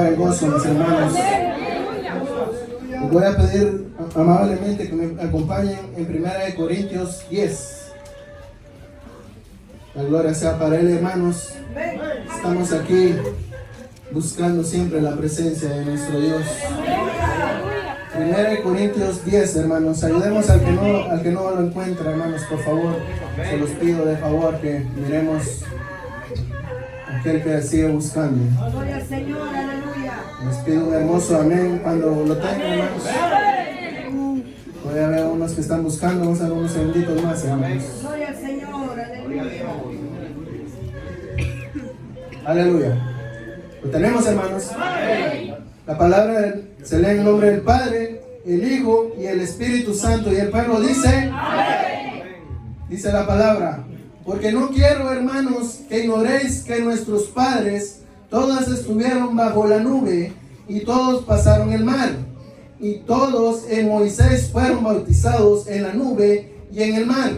El gozo, mis hermanos. Les voy a pedir amablemente que me acompañen en 1 Corintios 10. La gloria sea para Él, hermanos. Estamos aquí buscando siempre la presencia de nuestro Dios. 1 Corintios 10, hermanos. Ayudemos al que no lo encuentra, hermanos, por favor. Se los pido de favor que miremos aquel que sigue buscando. Gloria al Señor, aleluya. Les pido un hermoso amén cuando lo tengan, hermanos. Voy a ver unos que están buscando, vamos a ver unos segunditos más, hermanos. Gloria al Señor, aleluya. Aleluya. ¿Lo tenemos, hermanos? La palabra se lee en el nombre del Padre, el Hijo y el Espíritu Santo. Y el pueblo dice, dice la palabra: porque no quiero, hermanos, que ignoréis que nuestros padres todos estuvieron bajo la nube y todos pasaron el mar. Y todos en Moisés fueron bautizados en la nube y en el mar.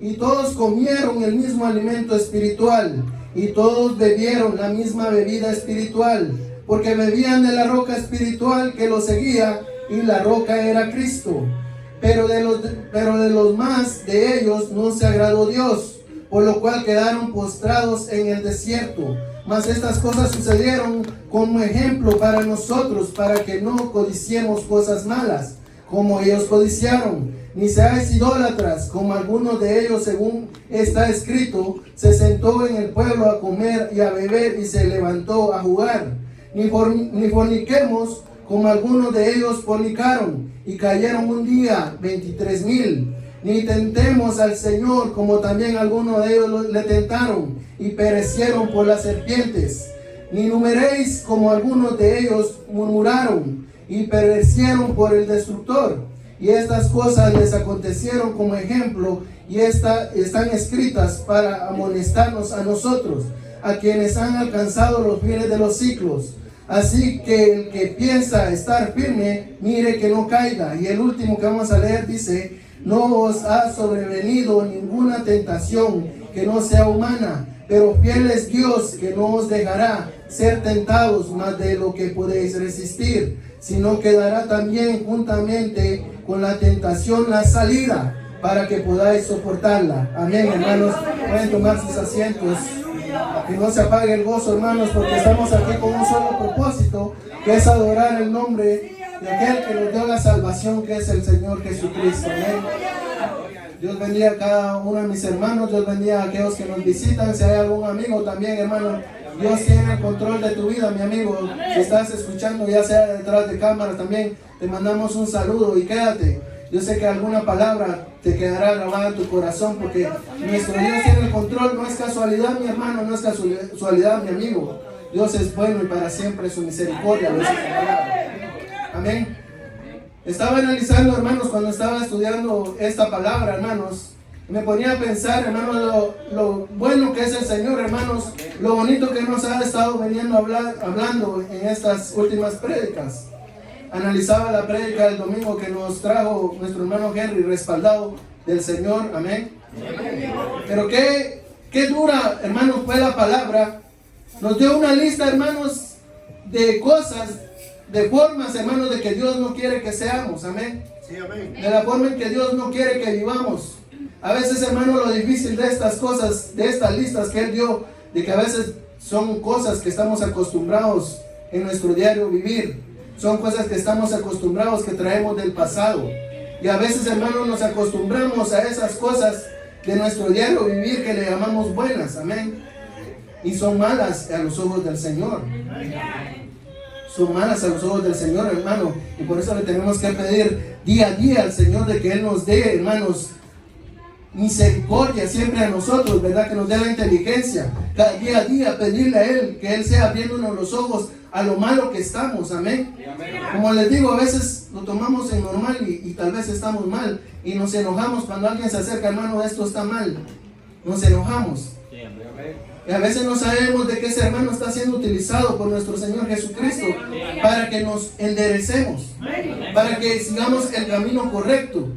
Y todos comieron el mismo alimento espiritual. Y todos bebieron la misma bebida espiritual. Porque bebían de la roca espiritual que los seguía, y la roca era Cristo. Pero de los más de ellos no se agradó Dios, por lo cual quedaron postrados en el desierto. Mas estas cosas sucedieron como ejemplo para nosotros, para que no codiciemos cosas malas, como ellos codiciaron. Ni seáis idólatras, como algunos de ellos, según está escrito: se sentó en el pueblo a comer y a beber, y se levantó a jugar. Ni forniquemos, como algunos de ellos fornicaron, y cayeron un día 23,000. Ni tentemos al Señor, como también algunos de ellos le tentaron, y perecieron por las serpientes. Ni numeréis, como algunos de ellos murmuraron, y perecieron por el destructor. Y estas cosas les acontecieron como ejemplo, y están escritas para amonestarnos a nosotros, a quienes han alcanzado los fines de los siglos. Así que el que piensa estar firme, mire que no caiga. Y el último que vamos a leer dice: no os ha sobrevenido ninguna tentación que no sea humana, pero fiel es Dios, que no os dejará ser tentados más de lo que podéis resistir, sino que dará también juntamente con la tentación la salida, para que podáis soportarla. Amén, hermanos. Pueden tomar sus asientos. Que no se apague el gozo, hermanos, porque estamos aquí con un solo propósito, que es adorar el nombre de aquel que nos dio la salvación, que es el Señor Jesucristo. Amén. Dios bendiga a cada uno de mis hermanos. Dios bendiga a aquellos que nos visitan. Si hay algún amigo también, hermano, Dios tiene el control de tu vida, mi amigo. Si estás escuchando, ya sea detrás de cámara, también te mandamos un saludo y quédate. Yo sé que alguna palabra te quedará grabada en tu corazón, porque nuestro Dios tiene el control. No es casualidad, mi hermano, no es casualidad, mi amigo. Dios es bueno y para siempre su misericordia. Amén. Estaba analizando, hermanos, cuando estaba estudiando esta palabra, hermanos, me ponía a pensar, hermanos, lo bueno que es el Señor, hermanos, lo bonito que nos ha estado veniendo hablando en estas últimas prédicas. Analizaba la prédica del domingo que nos trajo nuestro hermano Henry, respaldado del Señor, amén. Pero qué dura, hermanos, fue la palabra. Nos dio una lista, hermanos, de cosas, de formas, hermanos, de que Dios no quiere que seamos, amén. Sí, amén. De la forma en que Dios no quiere que vivamos. A veces, hermano, lo difícil de estas cosas, de estas listas que Él dio, de que a veces son cosas que estamos acostumbrados en nuestro diario vivir. Son cosas que estamos acostumbrados, que traemos del pasado. Y a veces, hermanos, nos acostumbramos a esas cosas de nuestro diario vivir que le llamamos buenas, amén. Y son malas a los ojos del Señor. Son malas a los ojos del Señor, hermano. Y por eso le tenemos que pedir día a día al Señor de que Él nos dé, hermanos, misericordia siempre a nosotros, ¿verdad? Que nos dé la inteligencia. Cada día a día pedirle a Él que Él sea abriéndonos los ojos a lo malo que estamos, amén. Como les digo, a veces lo tomamos en normal y tal vez estamos mal y nos enojamos cuando alguien se acerca, hermano, esto está mal. Nos enojamos. Y a veces no sabemos de que ese hermano está siendo utilizado por nuestro Señor Jesucristo para que nos enderecemos, para que sigamos el camino correcto.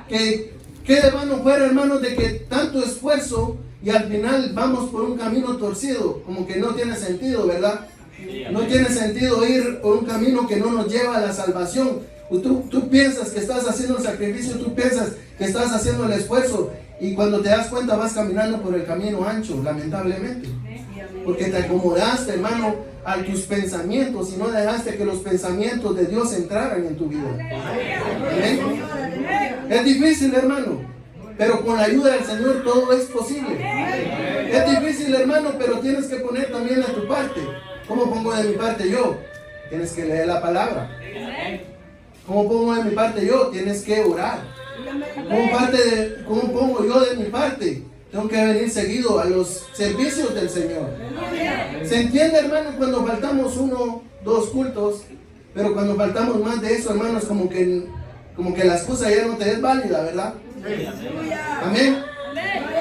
Que de vano fuera, hermanos, de que tanto esfuerzo y al final vamos por un camino torcido, como que no tiene sentido, ¿verdad? No tiene sentido ir por un camino que no nos lleva a la salvación. Tú piensas que estás haciendo el sacrificio, tú piensas que estás haciendo el esfuerzo, y cuando te das cuenta vas caminando por el camino ancho, lamentablemente. Porque te acomodaste, hermano, a tus pensamientos y no dejaste que los pensamientos de Dios entraran en tu vida. ¿Amén? Es difícil, hermano, pero con la ayuda del Señor todo es posible. Es difícil, hermano, pero tienes que poner también de tu parte. ¿Cómo pongo de mi parte yo? Tienes que leer la palabra. ¿Cómo pongo de mi parte yo? Tienes que orar. ¿Cómo pongo yo de mi parte? Tengo que venir seguido a los servicios del Señor. ¿Se entiende, hermano? Cuando faltamos 1, 2 cultos, pero cuando faltamos más de eso, hermanos, como que la excusa ya no te es válida, ¿verdad? Amén.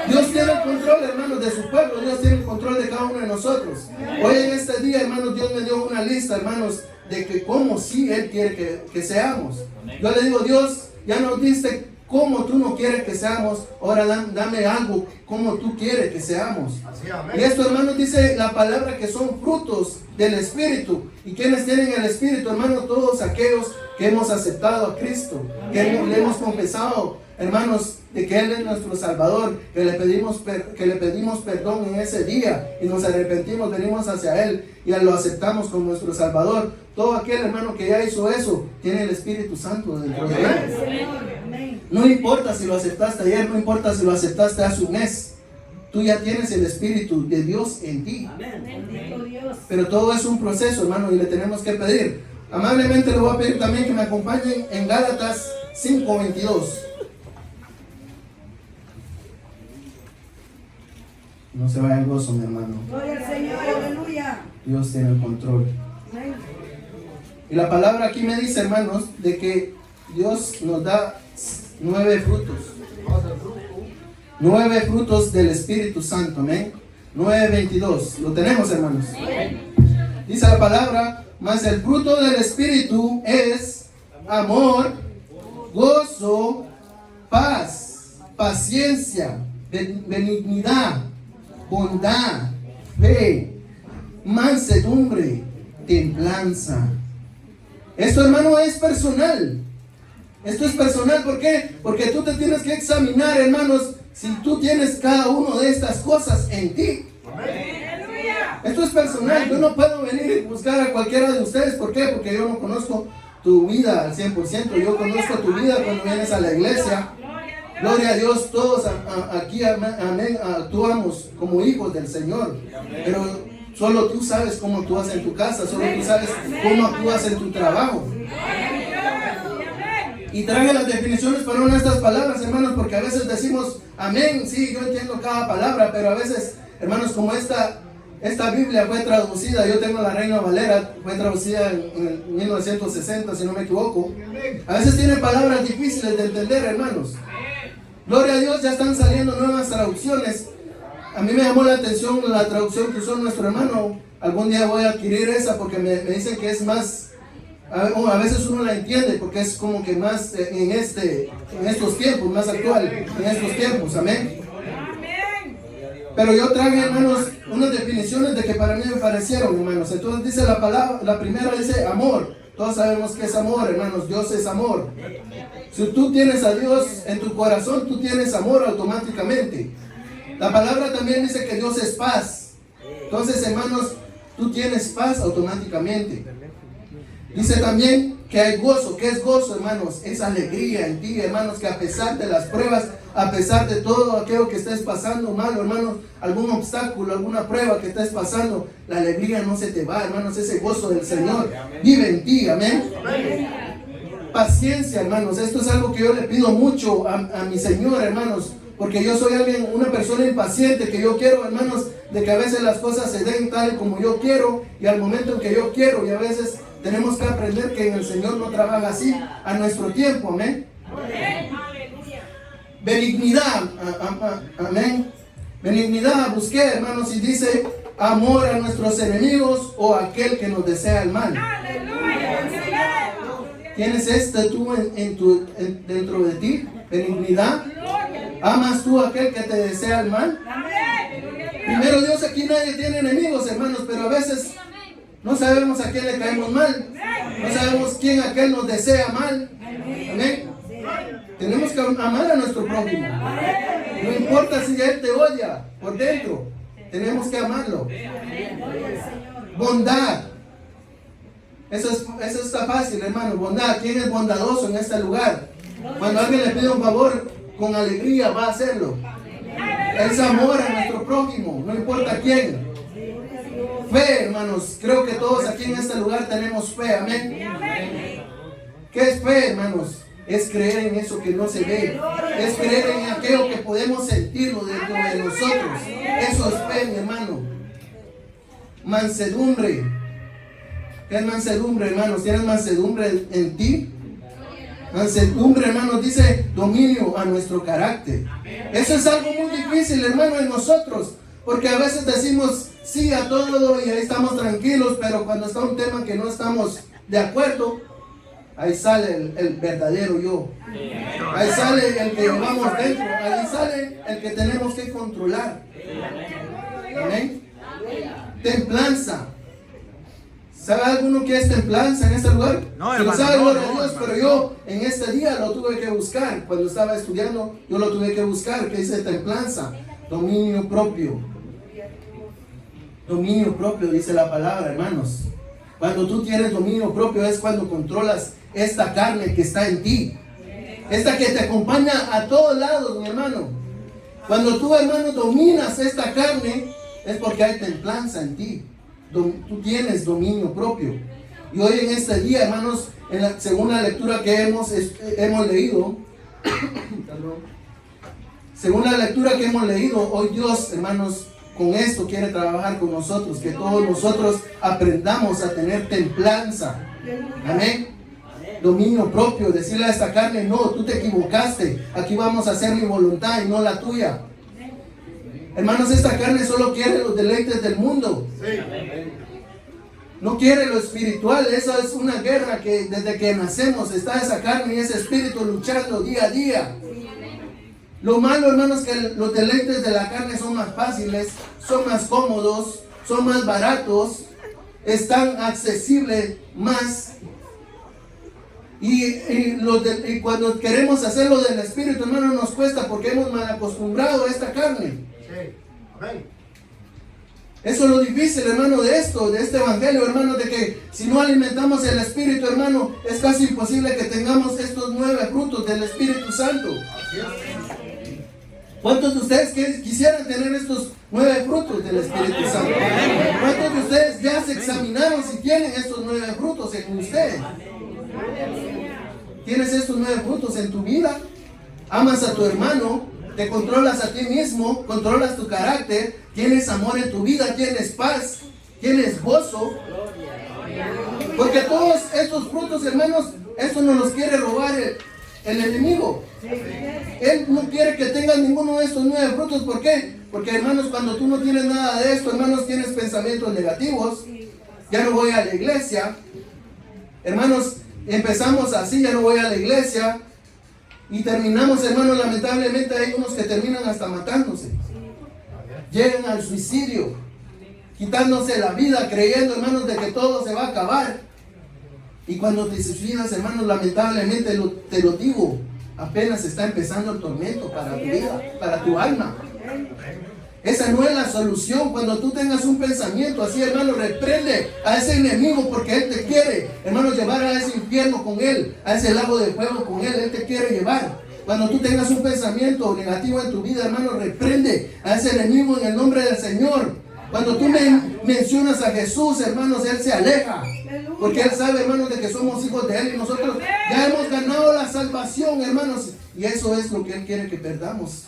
Dios tiene el control, hermanos, de su pueblo. Dios tiene el control de cada uno de nosotros. Hoy en este día, hermanos, Dios me dio una lista, hermanos, de que cómo sí Él quiere que seamos. Yo le digo, Dios, ya nos diste cómo tú no quieres que seamos, ahora dame algo como tú quieres que seamos. Y esto, hermanos, dice la palabra que son frutos del Espíritu. ¿Y quienes tienen el Espíritu, hermanos? Todos aquellos que hemos aceptado a Cristo, que le hemos confesado, hermanos, de que Él es nuestro Salvador, que le pedimos perdón en ese día y nos arrepentimos, venimos hacia Él y lo aceptamos como nuestro Salvador. Todo aquel, hermano, que ya hizo eso, tiene el Espíritu Santo dentro de él. No importa si lo aceptaste ayer, no importa si lo aceptaste hace un mes, tú ya tienes el Espíritu de Dios en ti. Pero todo es un proceso, hermano, y le tenemos que pedir. Amablemente le voy a pedir también que me acompañen en Gálatas 5:22. No se vaya el gozo, mi hermano. Gloria al Señor, aleluya. Dios tiene el control. Y la palabra aquí me dice, hermanos, de que Dios nos da 9 frutos. 9 frutos del Espíritu Santo, amén. 9:22. Lo tenemos, hermanos. Dice la palabra, mas el fruto del Espíritu es amor, gozo, paz, paciencia, benignidad, bondad, fe, mansedumbre, templanza. Esto, hermano, es personal. Esto es personal, ¿por qué? Porque tú te tienes que examinar, hermanos, si tú tienes cada una de estas cosas en ti. Esto es personal. Yo no puedo venir y buscar a cualquiera de ustedes. ¿Por qué? Porque yo no conozco tu vida al 100%. Yo conozco tu vida cuando vienes a la iglesia. Gloria a Dios, todos aquí, amén, actuamos como hijos del Señor. Pero solo tú sabes cómo actúas en tu casa, solo tú sabes cómo actúas en tu trabajo. Y traigo las definiciones para una de estas palabras, hermanos, porque a veces decimos, amén, sí, yo entiendo cada palabra, pero a veces, hermanos, como esta Biblia fue traducida, yo tengo la Reina Valera, fue traducida en 1960, si no me equivoco, a veces tiene palabras difíciles de entender, hermanos. Gloria a Dios, ya están saliendo nuevas traducciones. A mí me llamó la atención la traducción que usó nuestro hermano. Algún día voy a adquirir esa porque me dicen que es más, a veces uno la entiende porque es como que más en estos tiempos, más actual en estos tiempos, amén. Pero yo traje, hermanos, unas definiciones de que para mí me parecieron, hermanos. Entonces dice la palabra, la primera dice amor. Todos sabemos que es amor, hermanos. Dios es amor. Si tú tienes a Dios en tu corazón, tú tienes amor automáticamente. La palabra también dice que Dios es paz. Entonces, hermanos, tú tienes paz automáticamente. Dice también que hay gozo. ¿Qué es gozo, hermanos? Es alegría en ti, hermanos, que a pesar de las pruebas, a pesar de todo aquello que estés pasando malo, hermanos, algún obstáculo, alguna prueba que estés pasando, la alegría no se te va, hermanos. Ese gozo del Señor vive en ti, amén. Paciencia, hermanos. Esto es algo que yo le pido mucho a mi Señor, hermanos, porque yo soy una persona impaciente, que yo quiero, hermanos, de que a veces las cosas se den tal como yo quiero y al momento en que yo quiero, y a veces tenemos que aprender que en el Señor no trabaja así a nuestro tiempo, amén. Benignidad, amén. Benignidad busqué, hermanos, y dice amor a nuestros enemigos o a aquel que nos desea el mal. ¿Tienes tú dentro de ti? Benignidad. ¿Amas tú a aquel que te desea el mal? Primero Dios, aquí nadie tiene enemigos, hermanos, pero a veces No sabemos a quién le caemos mal. No sabemos quién aquel nos desea mal. Amén. Tenemos que amar a nuestro prójimo. No importa si él te odia por dentro. Tenemos que amarlo. Bondad. Eso está fácil, hermano. Bondad. ¿Quién es bondadoso en este lugar? Cuando alguien le pide un favor, con alegría va a hacerlo. Es amor a nuestro prójimo, no importa quién. Fe, hermanos. Creo que todos aquí en este lugar tenemos fe. Amén. ¿Qué es fe, hermanos? Es creer en eso que no se ve. Es creer en aquello que podemos sentirlo dentro de nosotros. Eso es fe, mi hermano. Mansedumbre. ¿Qué es mansedumbre, hermanos? ¿Tienes mansedumbre en ti? Mansedumbre, hermanos, dice dominio a nuestro carácter. Eso es algo muy difícil, hermano, en nosotros. Porque a veces decimos sí a todo y ahí estamos tranquilos, pero cuando está un tema que no estamos de acuerdo, ahí sale el verdadero yo. Ahí sale el que llevamos dentro. Ahí sale el que tenemos que controlar. Amén. Templanza. ¿Sabe alguno que es templanza en este lugar? No, si hermano, lo sabe, gloria a no, Dios, hermano, pero yo en este día lo tuve que buscar. Cuando estaba estudiando, yo lo tuve que buscar. ¿Qué dice templanza? Dominio propio. Dominio propio, dice la palabra, hermanos. Cuando tú tienes dominio propio es cuando controlas esta carne que está en ti. Esta que te acompaña a todos lados, mi hermano. Cuando tú, hermano, dominas esta carne, es porque hay templanza en ti. Tú tienes dominio propio. Y hoy en este día, hermanos, según la lectura que hemos leído, según la lectura que hemos leído, hoy Dios, hermanos, con esto quiere trabajar con nosotros, que todos nosotros aprendamos a tener templanza. Amén. Dominio propio, decirle a esta carne, no, tú te equivocaste, aquí vamos a hacer mi voluntad y no la tuya. Hermanos, esta carne solo quiere los deleites del mundo. No quiere lo espiritual. Esa es una guerra que desde que nacemos está esa carne y ese espíritu luchando día a día. Lo malo, hermanos, que los deleites de la carne son más fáciles, son más cómodos, son más baratos, están accesibles más. Y cuando queremos hacerlo del espíritu, hermano, nos cuesta porque hemos mal acostumbrado a esta carne. Eso es lo difícil, hermano, de este evangelio, hermano, de que si no alimentamos el espíritu, hermano, es casi imposible que tengamos estos 9 frutos del Espíritu Santo. ¿Cuántos de ustedes quisieran tener estos 9 frutos del Espíritu Santo? ¿Cuántos de ustedes ya se examinaron si tienen estos 9 frutos en usted? ¿Tienes estos 9 frutos en tu vida? ¿Amas a tu hermano? ¿Te controlas a ti mismo? ¿Controlas tu carácter? ¿Tienes amor en tu vida? ¿Tienes paz? ¿Tienes gozo? Porque todos estos frutos, hermanos, esto nos los quiere robar el enemigo. Él no quiere que tengas ninguno de estos 9 frutos. ¿Por qué? Porque, hermanos, cuando tú no tienes nada de esto, hermanos, tienes pensamientos negativos. Ya no voy a la iglesia. Hermanos, empezamos así, ya no voy a la iglesia. Y terminamos, hermanos, lamentablemente hay unos que terminan hasta matándose. Llegan al suicidio, quitándose la vida, creyendo, hermanos, de que todo se va a acabar. Y cuando te suicidas, hermanos, lamentablemente te lo digo, apenas está empezando el tormento para tu vida, para tu alma. Esa no es la solución. Cuando tú tengas un pensamiento así, hermano, reprende a ese enemigo porque él te quiere, hermano, llevar a ese infierno con él, a ese lago de fuego con él. Él te quiere llevar. Cuando tú tengas un pensamiento negativo en tu vida, hermano, reprende a ese enemigo en el nombre del Señor. Cuando tú mencionas a Jesús, hermanos, Él se aleja. Porque Él sabe, hermanos, de que somos hijos de Él y nosotros ya hemos ganado la salvación, hermanos. Y eso es lo que Él quiere que perdamos.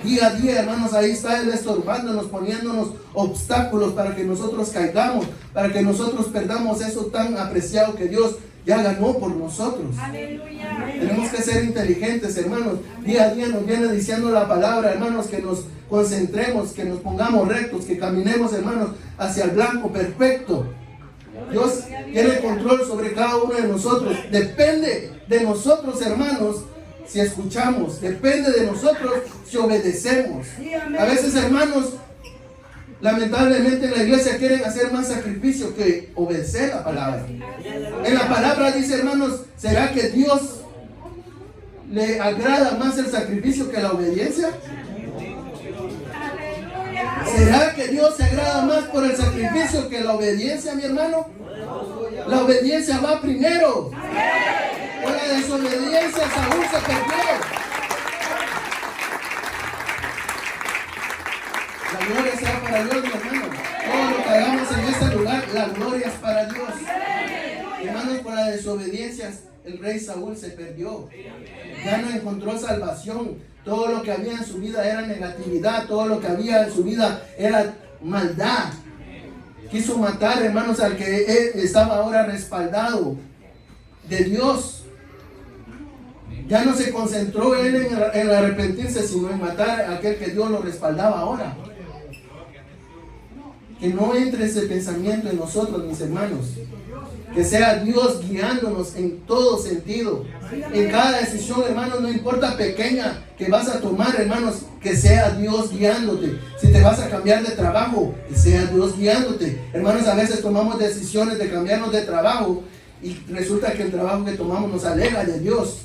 Día a día, hermanos, ahí está Él estorbándonos, poniéndonos obstáculos para que nosotros caigamos, para que nosotros perdamos eso tan apreciado que Dios ya ganó por nosotros. Aleluya. Tenemos que ser inteligentes, hermanos. Día a día nos viene diciendo la palabra, hermanos, que nos concentremos, que nos pongamos rectos, que caminemos, hermanos, hacia el blanco perfecto. Dios tiene control sobre cada uno de nosotros. Depende de nosotros, hermanos, si escuchamos. Depende de nosotros si obedecemos. A veces, hermanos, Lamentablemente en la iglesia quieren hacer más sacrificio que obedecer la palabra. En la palabra dice, hermanos, ¿será que Dios le agrada más el sacrificio que la obediencia? ¿Será que Dios se agrada más por el sacrificio que la obediencia, mi hermano? La obediencia va primero. Por la desobediencia Saúl se perdió. La gloria sea para Dios, mi hermano. Todo lo que hagamos en este lugar, la gloria es para Dios. Hermanos, por la desobediencia el rey Saúl se perdió. Ya no encontró salvación. Todo lo que había en su vida era negatividad. Todo lo que había en su vida era maldad. Quiso matar, hermanos, al que él estaba ahora respaldado de Dios. Ya no se concentró él en arrepentirse, sino en matar a aquel que Dios lo respaldaba ahora. Que no entre ese pensamiento en nosotros, mis hermanos. Que sea Dios guiándonos en todo sentido. En cada decisión, hermanos, no importa pequeña que vas a tomar, hermanos, que sea Dios guiándote. Si te vas a cambiar de trabajo, que sea Dios guiándote. Hermanos, a veces tomamos decisiones de cambiarnos de trabajo y resulta que el trabajo que tomamos nos aleja de Dios.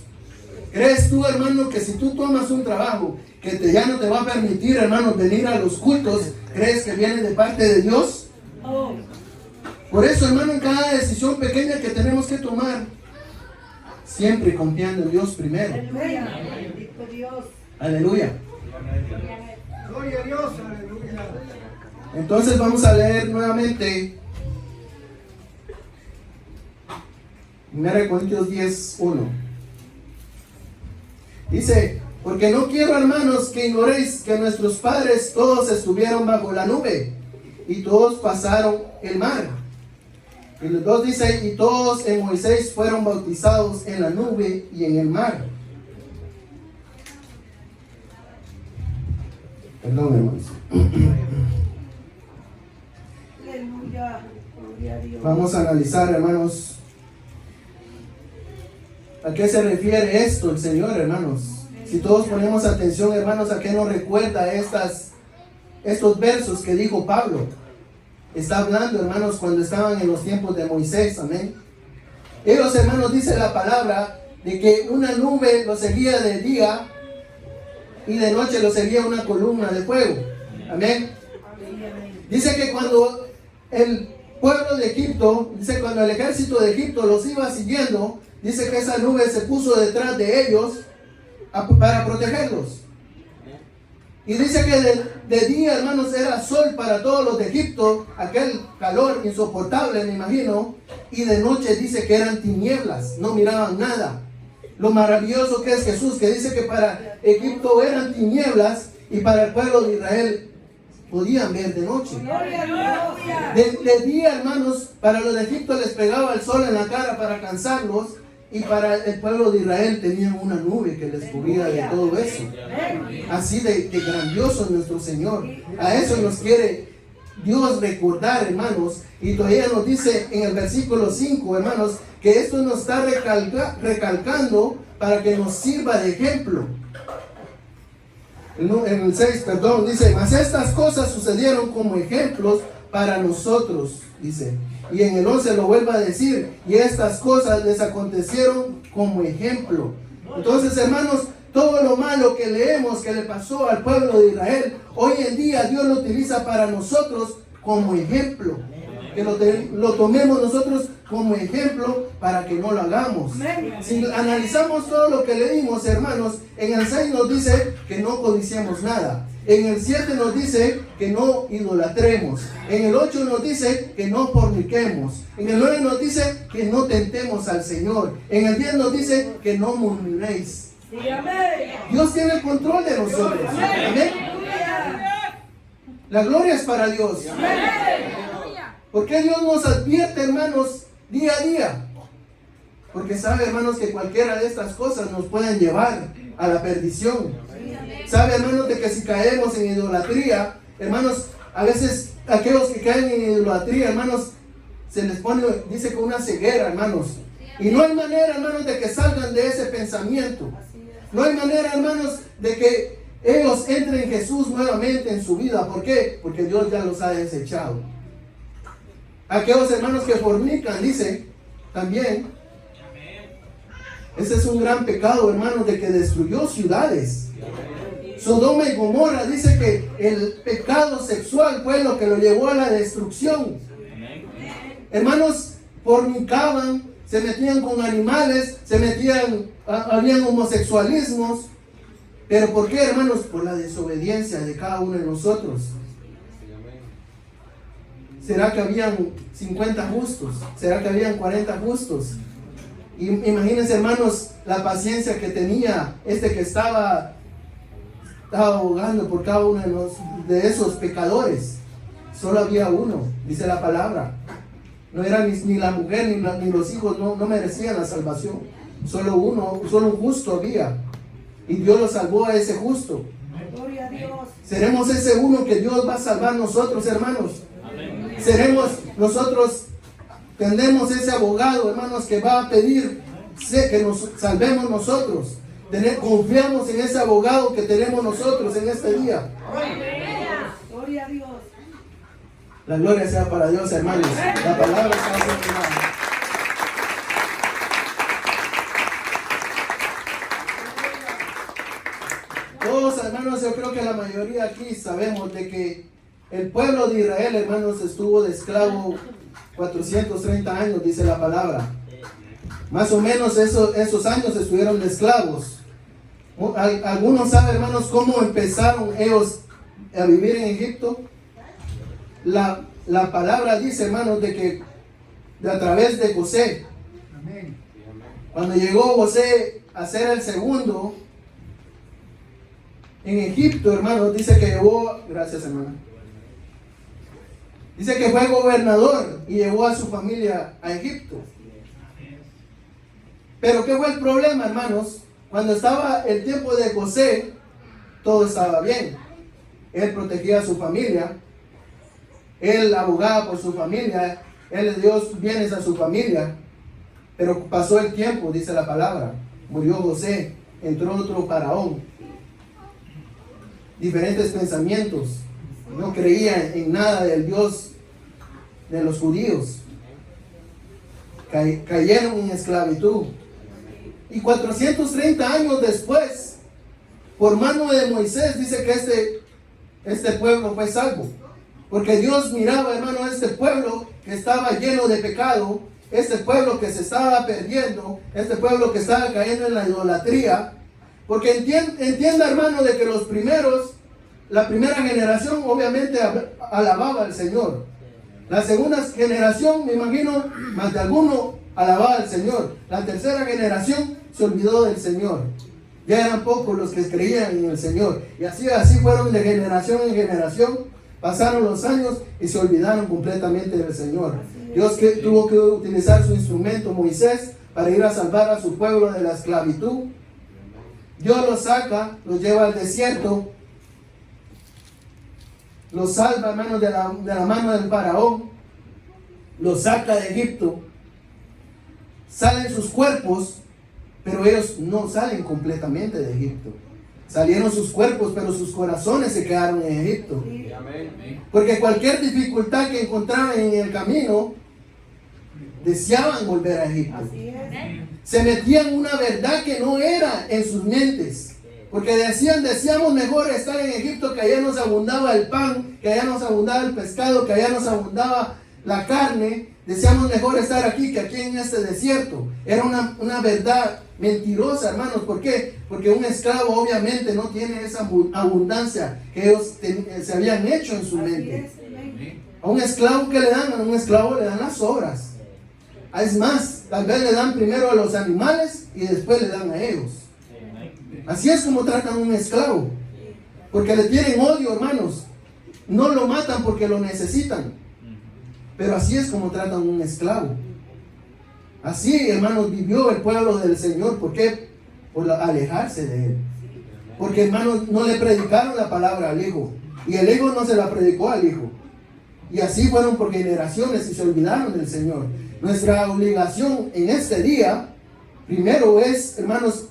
¿Crees tú, hermano, que si tú tomas un trabajo que ya no te va a permitir, hermanos, venir a los cultos, crees que viene de parte de Dios? Por eso, hermano, en cada decisión pequeña que tenemos que tomar, siempre confiando en Dios primero. Aleluya. Gloria a Dios, aleluya. Entonces vamos a leer nuevamente 1 Corintios 10:1. Dice, porque no quiero, hermanos, que ignoréis que nuestros padres todos estuvieron bajo la nube y todos pasaron el mar. Y los dos dice, y todos en Moisés fueron bautizados en la nube y en el mar. Perdón, hermanos. Aleluya. Gloria a Dios. Vamos a analizar, hermanos, ¿a qué se refiere esto el Señor, hermanos? Si todos ponemos atención, hermanos, ¿a qué nos recuerda estos versos que dijo Pablo? Está hablando, hermanos, cuando estaban en los tiempos de Moisés, amén. Ellos, hermanos, dice la palabra de que una nube los seguía de día y de noche los seguía una columna de fuego, amén. Dice que cuando el pueblo de Egipto, dice cuando el ejército de Egipto los iba siguiendo, dice que esa nube se puso detrás de ellos para protegerlos. Y dice que de día, hermanos, era sol para todos los de Egipto, aquel calor insoportable, me imagino. Y de noche dice que eran tinieblas, no miraban nada. Lo maravilloso que es Jesús, que dice que para Egipto eran tinieblas y para el pueblo de Israel podían ver de noche. De día, hermanos, para los de Egipto les pegaba el sol en la cara para cansarlos. Y para el pueblo de Israel tenían una nube que les cubría de todo eso. Así de grandioso es nuestro Señor. A eso nos quiere Dios recordar, hermanos. Y todavía nos dice en el versículo 5, hermanos, que esto nos está recalcando para que nos sirva de ejemplo. En el 6, perdón, dice, mas estas cosas sucedieron como ejemplos para nosotros, dice. Y en el 11 lo vuelve a decir, y estas cosas les acontecieron como ejemplo. Entonces, hermanos, todo lo malo que leemos que le pasó al pueblo de Israel, hoy en día Dios lo utiliza para nosotros como ejemplo. Que lo tomemos nosotros como ejemplo para que no lo hagamos. Si analizamos todo lo que leímos, hermanos, en el 6 nos dice que no codiciemos nada. En el 7 nos dice que no idolatremos. En el 8 nos dice que no forniquemos. En el 9 nos dice que no tentemos al Señor. En el 10 nos dice que no murmuréis. Dios tiene el control de nosotros. Amén. La gloria es para Dios. ¿Por qué Dios nos advierte, hermanos, día a día? Porque sabe, hermanos, que cualquiera de estas cosas nos pueden llevar a la perdición. Sabe, hermanos, de que si caemos en idolatría, hermanos, a veces aquellos que caen en idolatría, hermanos, se les pone, dice, con una ceguera, hermanos. Y no hay manera, hermanos, de que salgan de ese pensamiento. No hay manera, hermanos, de que ellos entren en Jesús nuevamente en su vida. ¿Por qué? Porque Dios ya los ha desechado. Aquellos hermanos que fornican, dice también, ese es un gran pecado, hermanos, de que destruyó ciudades. Sodoma y Gomorra dice que el pecado sexual fue lo que lo llevó a la destrucción. Hermanos, fornicaban, se metían con animales, habían homosexualismos. ¿Pero por qué, hermanos? Por la desobediencia de cada uno de nosotros. ¿Será que habían 50 justos? ¿Será que habían 40 justos? Y imagínense, hermanos, la paciencia que tenía que estaba abogando por cada uno de esos pecadores. Solo había uno, dice la palabra. No era ni la mujer ni los hijos, no merecían la salvación. Solo un justo había. Y Dios lo salvó a ese justo. Gloria a Dios. Seremos ese uno que Dios va a salvar nosotros, hermanos. Seremos nosotros, tendremos ese abogado, hermanos, que va a pedir que nos salvemos nosotros. Confiamos en ese abogado que tenemos nosotros en este día. Gloria a Dios. La gloria sea para Dios, hermanos. La palabra está confirmada. Todos, hermanos, yo creo que la mayoría aquí sabemos de que el pueblo de Israel, hermanos, estuvo de esclavo 430 años, dice la palabra. Más o menos esos años estuvieron de esclavos. ¿Algunos saben, hermanos, cómo empezaron ellos a vivir en Egipto? La palabra dice, hermanos, de que a través de José. Cuando llegó José a ser el segundo en Egipto, hermanos, dice que llevó, gracias, hermano. Dice que fue gobernador y llevó a su familia a Egipto. Pero ¿qué fue el problema, hermanos? Cuando estaba el tiempo de José, todo estaba bien. Él protegía a su familia. Él abogaba por su familia. Él le dio bienes a su familia. Pero pasó el tiempo, dice la palabra. Murió José. Entró otro faraón. Diferentes pensamientos. No creía en nada del Dios de los judíos. Cayeron en esclavitud. Y 430 años después, por mano de Moisés, dice que este pueblo fue salvo. Porque Dios miraba, hermano, a este pueblo que estaba lleno de pecado, este pueblo que se estaba perdiendo, este pueblo que estaba cayendo en la idolatría. Porque entienda, hermano, de que la primera generación obviamente alababa al Señor. La segunda generación, me imagino, más de alguno alababa al Señor. La tercera generación se olvidó del Señor. Ya eran pocos los que creían en el Señor. Y así fueron de generación en generación. Pasaron los años y se olvidaron completamente del Señor. Dios tuvo que utilizar su instrumento, Moisés, para ir a salvar a su pueblo de la esclavitud. Dios los saca, los lleva al desierto, los salva, hermanos, de la mano del faraón, los saca de Egipto. Salen sus cuerpos, pero ellos no salen completamente de Egipto. Salieron sus cuerpos, pero sus corazones se quedaron en Egipto. Porque cualquier dificultad que encontraban en el camino, deseaban volver a Egipto. Se metían una verdad que no era en sus mentes. Porque deseamos mejor estar en Egipto, que allá nos abundaba el pan, que allá nos abundaba el pescado, que allá nos abundaba la carne. Deseamos mejor estar aquí que aquí en este desierto. Era una verdad mentirosa, hermanos. ¿Por qué? Porque un esclavo obviamente no tiene esa abundancia que ellos se habían hecho en su mente. A un esclavo, ¿qué le dan? A un esclavo le dan las obras. Es más, tal vez le dan primero a los animales y después le dan a ellos. Así es como tratan a un esclavo. Porque le tienen odio, hermanos. No lo matan porque lo necesitan. Pero así es como tratan a un esclavo. Así, hermanos, vivió el pueblo del Señor. ¿Por qué? Por alejarse de Él. Porque, hermanos, no le predicaron la palabra al Hijo. Y el Hijo no se la predicó al Hijo. Y así fueron por generaciones y se olvidaron del Señor. Nuestra obligación en este día, primero es, hermanos,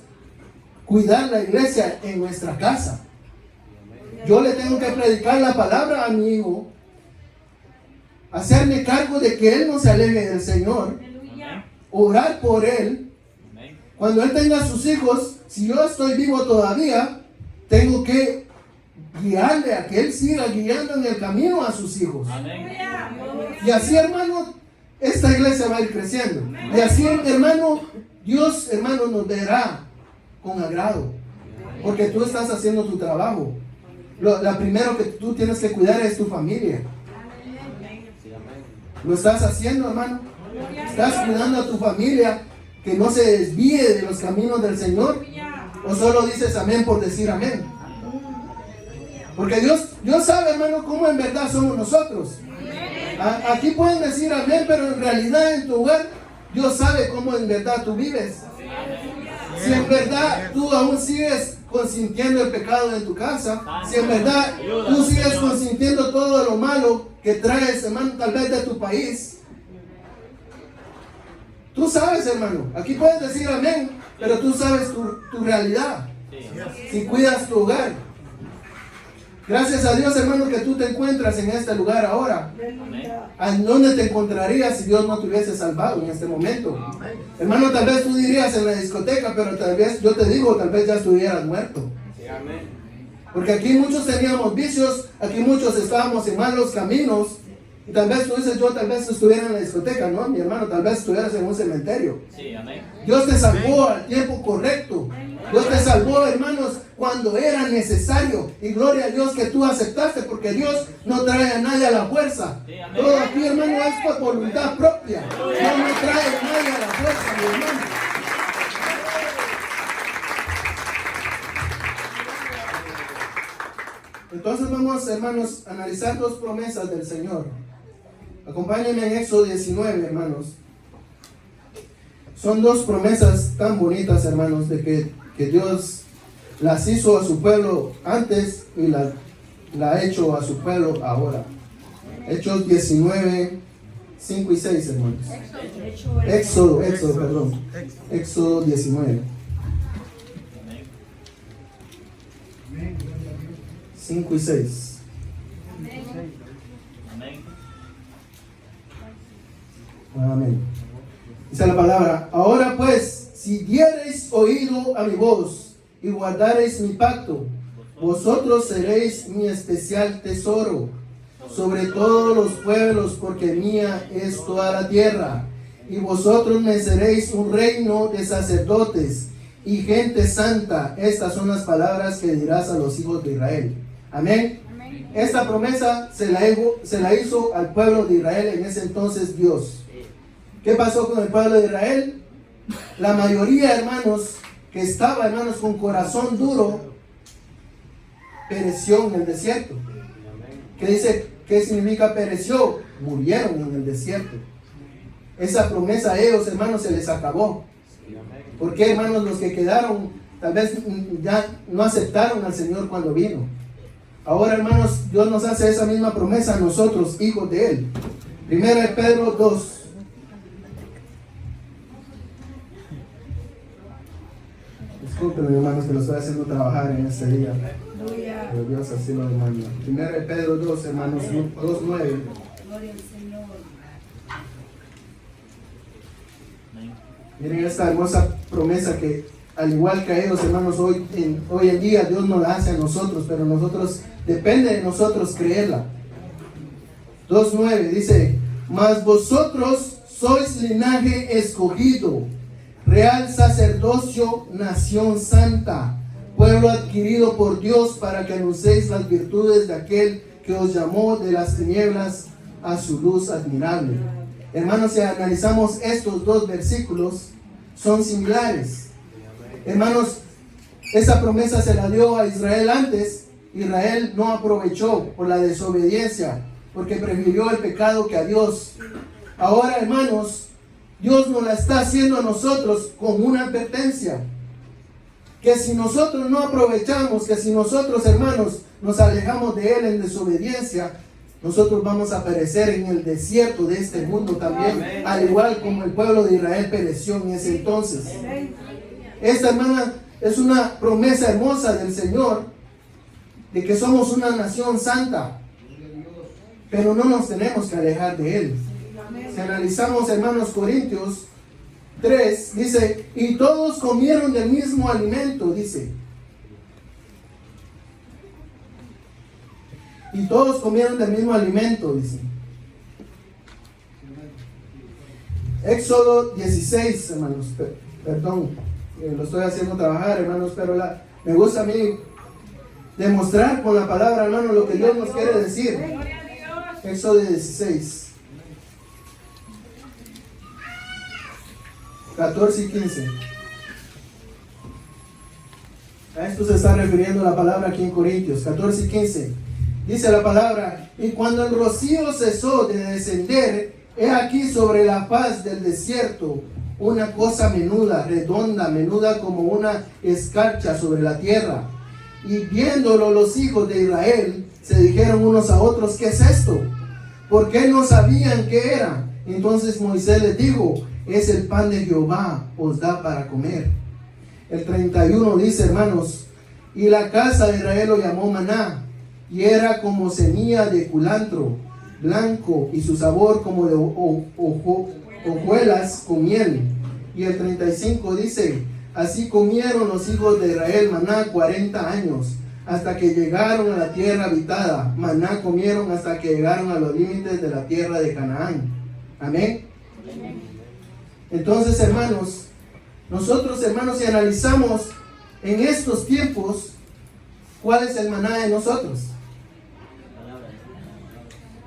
cuidar la iglesia en nuestra casa. Yo le tengo que predicar la palabra a mi hijo, hacerme cargo de que él no se aleje del Señor, orar por él. Cuando él tenga sus hijos, si yo estoy vivo todavía, tengo que guiarle a que él siga guiando en el camino a sus hijos. Y así, hermano, esta iglesia va a ir creciendo. Y así, hermano, Dios, hermano, nos verá con agrado, porque tú estás haciendo tu trabajo. La primero que tú tienes que cuidar es tu familia. ¿Lo estás haciendo, hermano? ¿Estás cuidando a tu familia que no se desvíe de los caminos del Señor? ¿O solo dices amén por decir amén? Porque Dios sabe, hermano, cómo en verdad somos nosotros. Aquí pueden decir amén, pero en realidad en tu hogar Dios sabe cómo en verdad tú vives. Si en verdad tú aún sigues consintiendo el pecado en tu casa, si en verdad tú sigues consintiendo todo lo malo que traes, hermano, tal vez de tu país, tú sabes, hermano, aquí puedes decir amén, pero tú sabes tu realidad. Si cuidas tu hogar. Gracias a Dios, hermano, que tú te encuentras en este lugar ahora. ¿A dónde te encontrarías si Dios no te hubiese salvado en este momento? Hermano, tal vez tú dirías en la discoteca, pero tal vez, yo te digo, tal vez ya estuvieras muerto. Porque aquí muchos teníamos vicios, aquí muchos estábamos en malos caminos. Y tal vez tú dices, yo tal vez estuviera en la discoteca, ¿no? Mi hermano, tal vez estuvieras en un cementerio. Dios te salvó al tiempo correcto. Dios te salvó, hermanos, cuando era necesario. Y gloria a Dios que tú aceptaste, porque Dios no trae a nadie a la fuerza. Todo aquí, hermano, es por voluntad propia. Dios no trae a nadie a la fuerza, mi hermano. Entonces vamos, hermanos, a analizar dos promesas del Señor. Acompáñenme en Éxodo 19, hermanos. Son dos promesas tan bonitas, hermanos, de que Dios las hizo a su pueblo antes y la ha hecho a su pueblo ahora. Hechos 19, 5 y 6, hermanos. Éxodo 19. 5 y 6. Amén. Dice la palabra: ahora pues, si diereis oído a mi voz y guardareis mi pacto, vosotros seréis mi especial tesoro sobre todos los pueblos, porque mía es toda la tierra. Y vosotros me seréis un reino de sacerdotes y gente santa. Estas son las palabras que dirás a los hijos de Israel. Amén. Esta promesa se la hizo al pueblo de Israel en ese entonces Dios. ¿Qué pasó con el pueblo de Israel? La mayoría, hermanos, que estaba, hermanos, con corazón duro, pereció en el desierto. ¿Qué significa pereció? Murieron en el desierto. Esa promesa a ellos, hermanos, se les acabó. ¿Por qué, hermanos? Los que quedaron, tal vez ya no aceptaron al Señor cuando vino. Ahora, hermanos, Dios nos hace esa misma promesa a nosotros, hijos de Él. Primera de Pedro 2. Disculpen, hermanos, que lo estoy haciendo trabajar en este día. Pero Dios así lo demanda. Primera de Pedro 2, hermanos, 2:9. Gloria al Señor. Miren esta hermosa promesa que, al igual que a ellos, hermanos, hoy en día Dios nos la hace a nosotros, pero nosotros, depende de nosotros creerla. 2:9 dice: mas vosotros sois linaje escogido, real sacerdocio, nación santa, pueblo adquirido por Dios, para que anunciéis las virtudes de aquel que os llamó de las tinieblas a su luz admirable. Hermanos, si analizamos estos dos versículos, son similares. Hermanos, esa promesa se la dio a Israel antes. Israel no aprovechó por la desobediencia, porque prefirió el pecado que a Dios. Ahora, hermanos, Dios nos la está haciendo a nosotros con una advertencia. Que si nosotros no aprovechamos, que si nosotros, hermanos, nos alejamos de Él en desobediencia, nosotros vamos a perecer en el desierto de este mundo también. Amén. Al igual como el pueblo de Israel pereció en ese entonces. Amén. Esta, hermana, es una promesa hermosa del Señor, de que somos una nación santa, pero no nos tenemos que alejar de Él. Si analizamos, hermanos, Corintios 3, dice, y todos comieron del mismo alimento, dice. Y todos comieron del mismo alimento, dice. Éxodo 16, hermanos, perdón, lo estoy haciendo trabajar, hermanos, pero me gusta a mí demostrar con la palabra, hermanos, lo que Dios nos quiere decir. Éxodo 16, 14 y 15. A esto se está refiriendo la palabra aquí en Corintios, 14 y 15. Dice la palabra, y cuando el rocío cesó de descender, he aquí sobre la faz del desierto una cosa menuda, redonda, menuda como una escarcha sobre la tierra. Y viéndolo los hijos de Israel, se dijeron unos a otros, ¿qué es esto? ¿Por qué no sabían qué era? Entonces Moisés les dijo, es el pan de Jehová, os da para comer. El 31 dice, hermanos, y la casa de Israel lo llamó maná, y era como semilla de culantro, blanco, y su sabor como de hojuelas con miel. Y el 35 dice, así comieron los hijos de Israel maná 40 años, hasta que llegaron a la tierra habitada. Maná comieron hasta que llegaron a los límites de la tierra de Canaán. Amén. Entonces, hermanos, nosotros, hermanos, si analizamos en estos tiempos, ¿cuál es el maná de nosotros?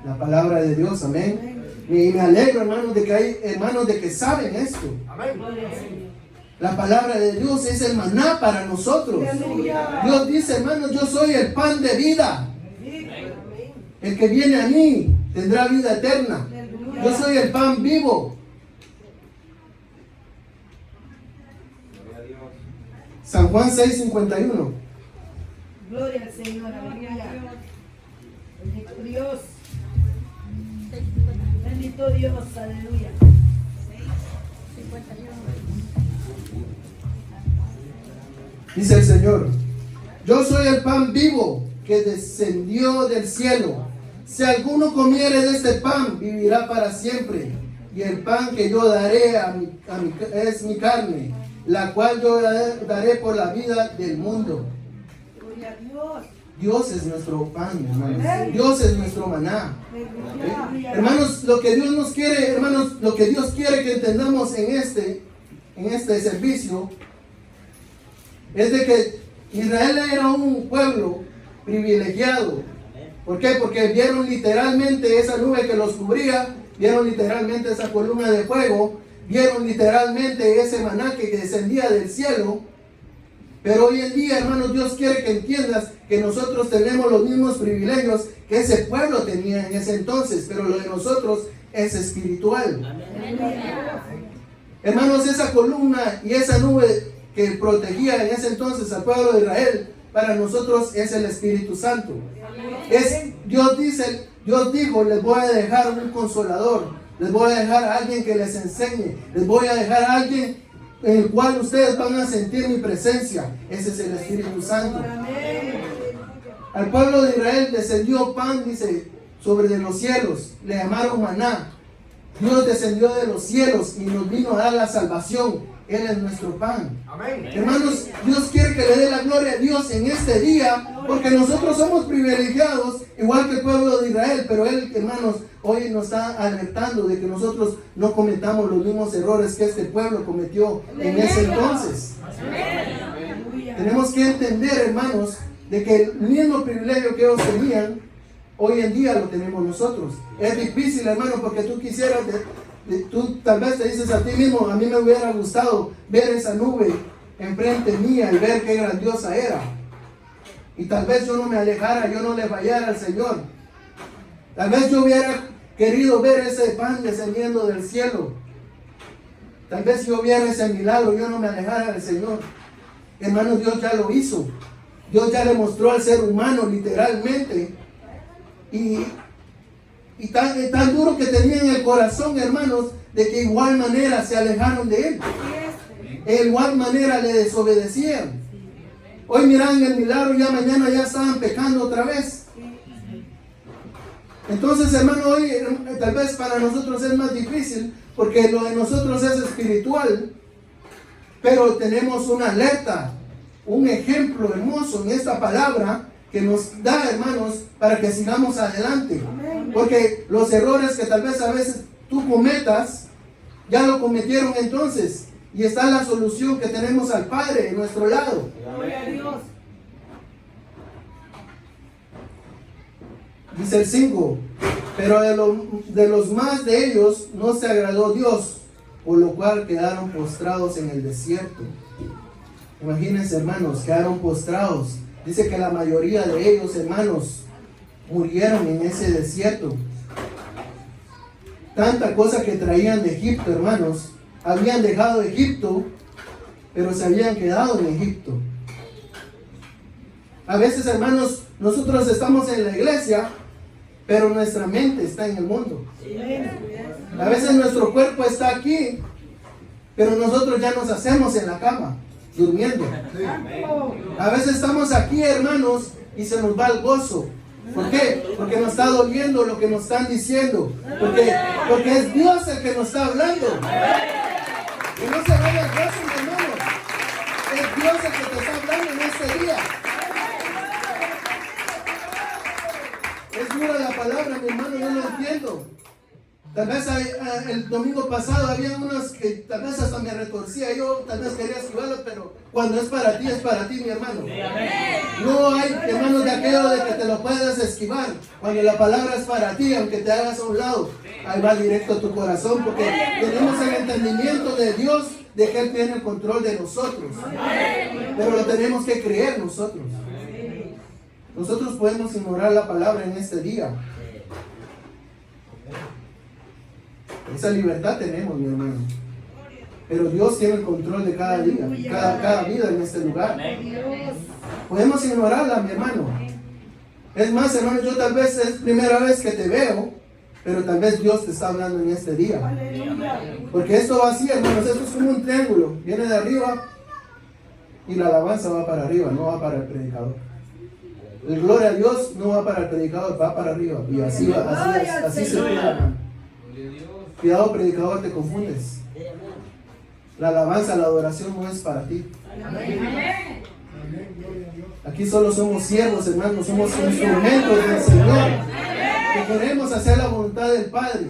La palabra de Dios, amén. Y me alegro, hermanos, de que hay hermanos de que saben esto. Amén. La palabra de Dios es el maná para nosotros. Dios dice, hermanos, yo soy el pan de vida. El que viene a mí tendrá vida eterna. Yo soy el pan vivo. San Juan 6:51. Gloria al Señor, aleluya. Bendito Dios. Bendito Dios, aleluya. Dice el Señor, yo soy el pan vivo que descendió del cielo. Si alguno comiere de este pan, vivirá para siempre. Y el pan que yo daré es mi carne, la cual yo daré por la vida del mundo. Gloria a Dios. Dios es nuestro pan, hermanos. Dios es nuestro maná. Hermanos, lo que Dios nos quiere, hermanos, lo que Dios quiere que entendamos en este servicio es de que Israel era un pueblo privilegiado. ¿Por qué? Porque vieron literalmente esa nube que los cubría, vieron literalmente esa columna de fuego, vieron literalmente ese maná que descendía del cielo. Pero hoy en día, hermanos, Dios quiere que entiendas que nosotros tenemos los mismos privilegios que ese pueblo tenía en ese entonces, pero lo de nosotros es espiritual. Hermanos, esa columna y esa nube que protegía en ese entonces al pueblo de Israel, para nosotros es el Espíritu Santo. Dios dijo, les voy a dejar un consolador, les voy a dejar a alguien que les enseñe, les voy a dejar a alguien en el cual ustedes van a sentir mi presencia. Ese es el Espíritu Santo. Al pueblo de Israel descendió pan, dice, sobre de los cielos, le llamaron maná. Dios descendió de los cielos y nos vino a dar la salvación. Él es nuestro pan. Amén. Hermanos, Dios quiere que le dé la gloria a Dios en este día, porque nosotros somos privilegiados, igual que el pueblo de Israel, pero Él, hermanos, hoy nos está alertando de que nosotros no cometamos los mismos errores que este pueblo cometió en ese entonces. Tenemos que entender, hermanos, de que el mismo privilegio que ellos tenían, hoy en día lo tenemos nosotros. Es difícil, hermano, porque tú quisieras... Tú tal vez te dices a ti mismo, a mí me hubiera gustado ver esa nube enfrente mía y ver qué grandiosa era. Y tal vez yo no me alejara, yo no le fallara al Señor. Tal vez yo hubiera querido ver ese pan descendiendo del cielo. Tal vez si yo viera ese milagro, yo no me alejara del Señor. Hermano, Dios ya lo hizo. Dios ya le mostró al ser humano literalmente. Y tan duro que tenían el corazón, hermanos, de que igual manera se alejaron de Él. De igual manera le desobedecían. hoy miran el milagro, ya mañana ya estaban pecando otra vez. Entonces, hermano, hoy tal vez para nosotros es más difícil, porque lo de nosotros es espiritual, pero tenemos una alerta, un ejemplo hermoso en esta palabra que nos da, hermanos, para que sigamos adelante. Porque los errores que tal vez a veces tú cometas, ya lo cometieron entonces, y está la solución que tenemos al Padre en nuestro lado. Gloria a Dios. Dice el 5, pero de los más de ellos no se agradó Dios, por lo cual quedaron postrados en el desierto. Imagínense, hermanos, quedaron postrados. Dice que la mayoría de ellos, hermanos, murieron en ese desierto. Tanta cosa que traían de Egipto, hermanos. Habían dejado Egipto, pero se habían quedado en Egipto. A veces, hermanos, nosotros estamos en la iglesia, pero nuestra mente está en el mundo. A veces nuestro cuerpo está aquí, pero nosotros ya nos hacemos en la cama, durmiendo. A veces estamos aquí, hermanos, y se nos va el gozo. ¿Por qué? Porque nos está doliendo lo que nos están diciendo. Porque es Dios el que nos está hablando. Y no se vaya el gozo, mi hermano. Es Dios el que te está hablando en este día. Es dura la palabra, mi hermano, yo lo entiendo. Tal vez el domingo pasado había unos que tal vez hasta me retorcía, yo tal vez quería esquivarlo, pero cuando es para ti, mi hermano. No hay, hermanos, de aquello de que te lo puedas esquivar. Cuando la palabra es para ti, aunque te hagas a un lado, ahí va directo a tu corazón, porque tenemos el entendimiento de Dios, de que Él tiene el control de nosotros. Pero lo tenemos que creer nosotros. Nosotros podemos ignorar la palabra en este día. Esa libertad tenemos, mi hermano. Pero Dios tiene el control de cada día, cada vida en este lugar. Podemos ignorarla, mi hermano. Es más, hermano, yo tal vez es primera vez que te veo, pero tal vez Dios te está hablando en este día. Porque esto va así, hermanos, esto es como un triángulo. Viene de arriba y la alabanza va para arriba, no va para el predicador. El gloria a Dios no va para el predicador, va para arriba. Y así va, así se ve, hermano. Cuidado, predicador, te confundes. La alabanza, la adoración no es para ti. Aquí solo somos siervos, hermanos, somos instrumentos del Señor, que queremos hacer la voluntad del Padre.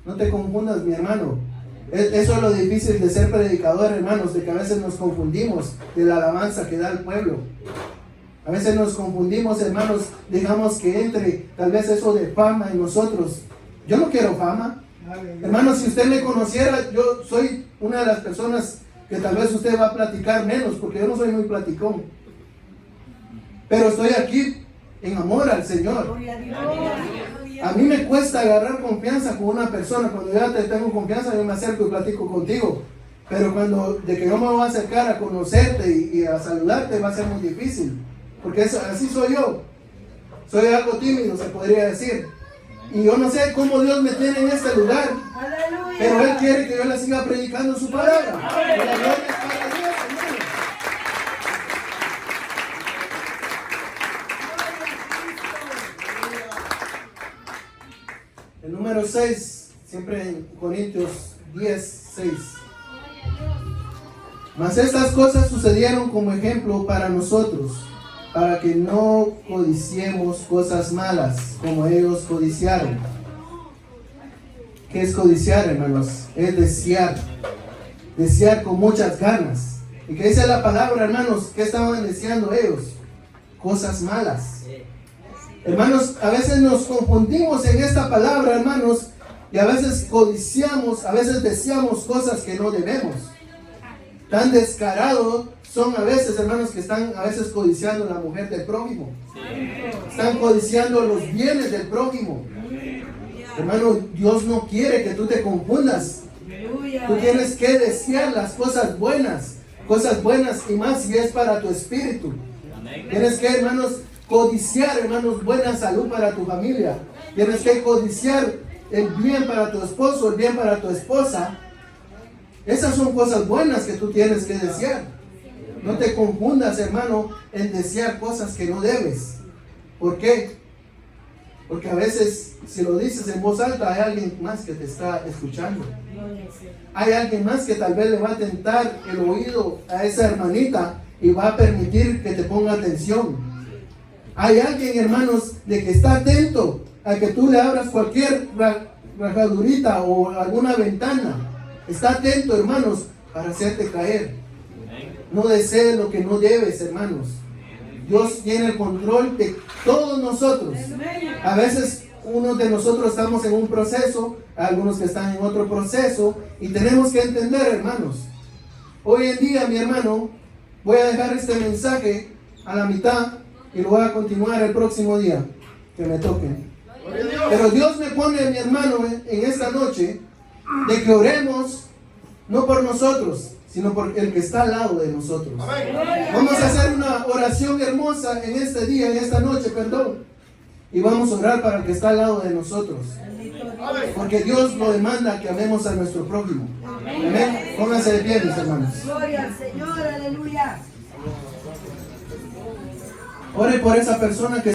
No te confundas, mi hermano. Eso es lo difícil de ser predicador, hermanos, de que a veces nos confundimos de la alabanza que da el pueblo. A veces nos confundimos, hermanos, dejamos que entre tal vez eso de fama en nosotros. Yo no quiero fama. Hermanos, si usted me conociera, yo soy una de las personas que tal vez usted va a platicar menos, porque yo no soy muy platicón. Pero estoy aquí en amor al Señor. A mí me cuesta agarrar confianza con una persona. Cuando ya te tengo confianza, yo me acerco y platico contigo. Pero de que yo me voy a acercar a conocerte y a saludarte, va a ser muy difícil. Porque así soy yo. Soy algo tímido, se podría decir. Y yo no sé cómo Dios me tiene en este lugar. Aleluya. Pero Él quiere que yo le siga predicando su palabra. Y la gloria es para Dios, hermano. El número 6, siempre en Corintios 10, 6. Mas estas cosas sucedieron como ejemplo para nosotros, para que no codiciemos cosas malas como ellos codiciaron. ¿Qué es codiciar, hermanos? Es desear con muchas ganas. ¿Y qué dice la palabra, hermanos? ¿Qué estaban deseando ellos? Cosas malas. Hermanos, a veces nos confundimos en esta palabra, hermanos, y a veces codiciamos, a veces deseamos cosas que no debemos. Tan descarados son a veces, hermanos, que están a veces codiciando la mujer del prójimo. Están codiciando los bienes del prójimo. Hermano, Dios no quiere que tú te confundas. Tú tienes que desear las cosas buenas y más si es para tu espíritu. Tienes que, hermanos, codiciar, hermanos, buena salud para tu familia. Tienes que codiciar el bien para tu esposo, el bien para tu esposa. Esas son cosas buenas que tú tienes que desear. No te confundas, hermano, en desear cosas que no debes. ¿Por qué? Porque a veces, si lo dices en voz alta, hay alguien más que te está escuchando. Hay alguien más que tal vez le va a tentar el oído a esa hermanita y va a permitir que te ponga atención. Hay alguien, hermanos, de que está atento a que tú le abras cualquier rajadurita o alguna ventana. Está atento, hermanos, para hacerte caer. No desees lo que no debes, hermanos. Dios tiene el control de todos nosotros. A veces unos de nosotros estamos en un proceso, algunos que están en otro proceso, y tenemos que entender, hermanos. Hoy en día, mi hermano, voy a dejar este mensaje a la mitad y lo voy a continuar el próximo día que me toque. Pero Dios me pone, mi hermano, en esta noche, de que oremos no por nosotros, sino por el que está al lado de nosotros. Vamos a hacer una oración hermosa en este día, en esta noche, perdón. Y vamos a orar para el que está al lado de nosotros. Porque Dios lo demanda que amemos a nuestro prójimo. Amén. Pónganse de pie, mis hermanos. Gloria al Señor, aleluya. Ore por esa persona que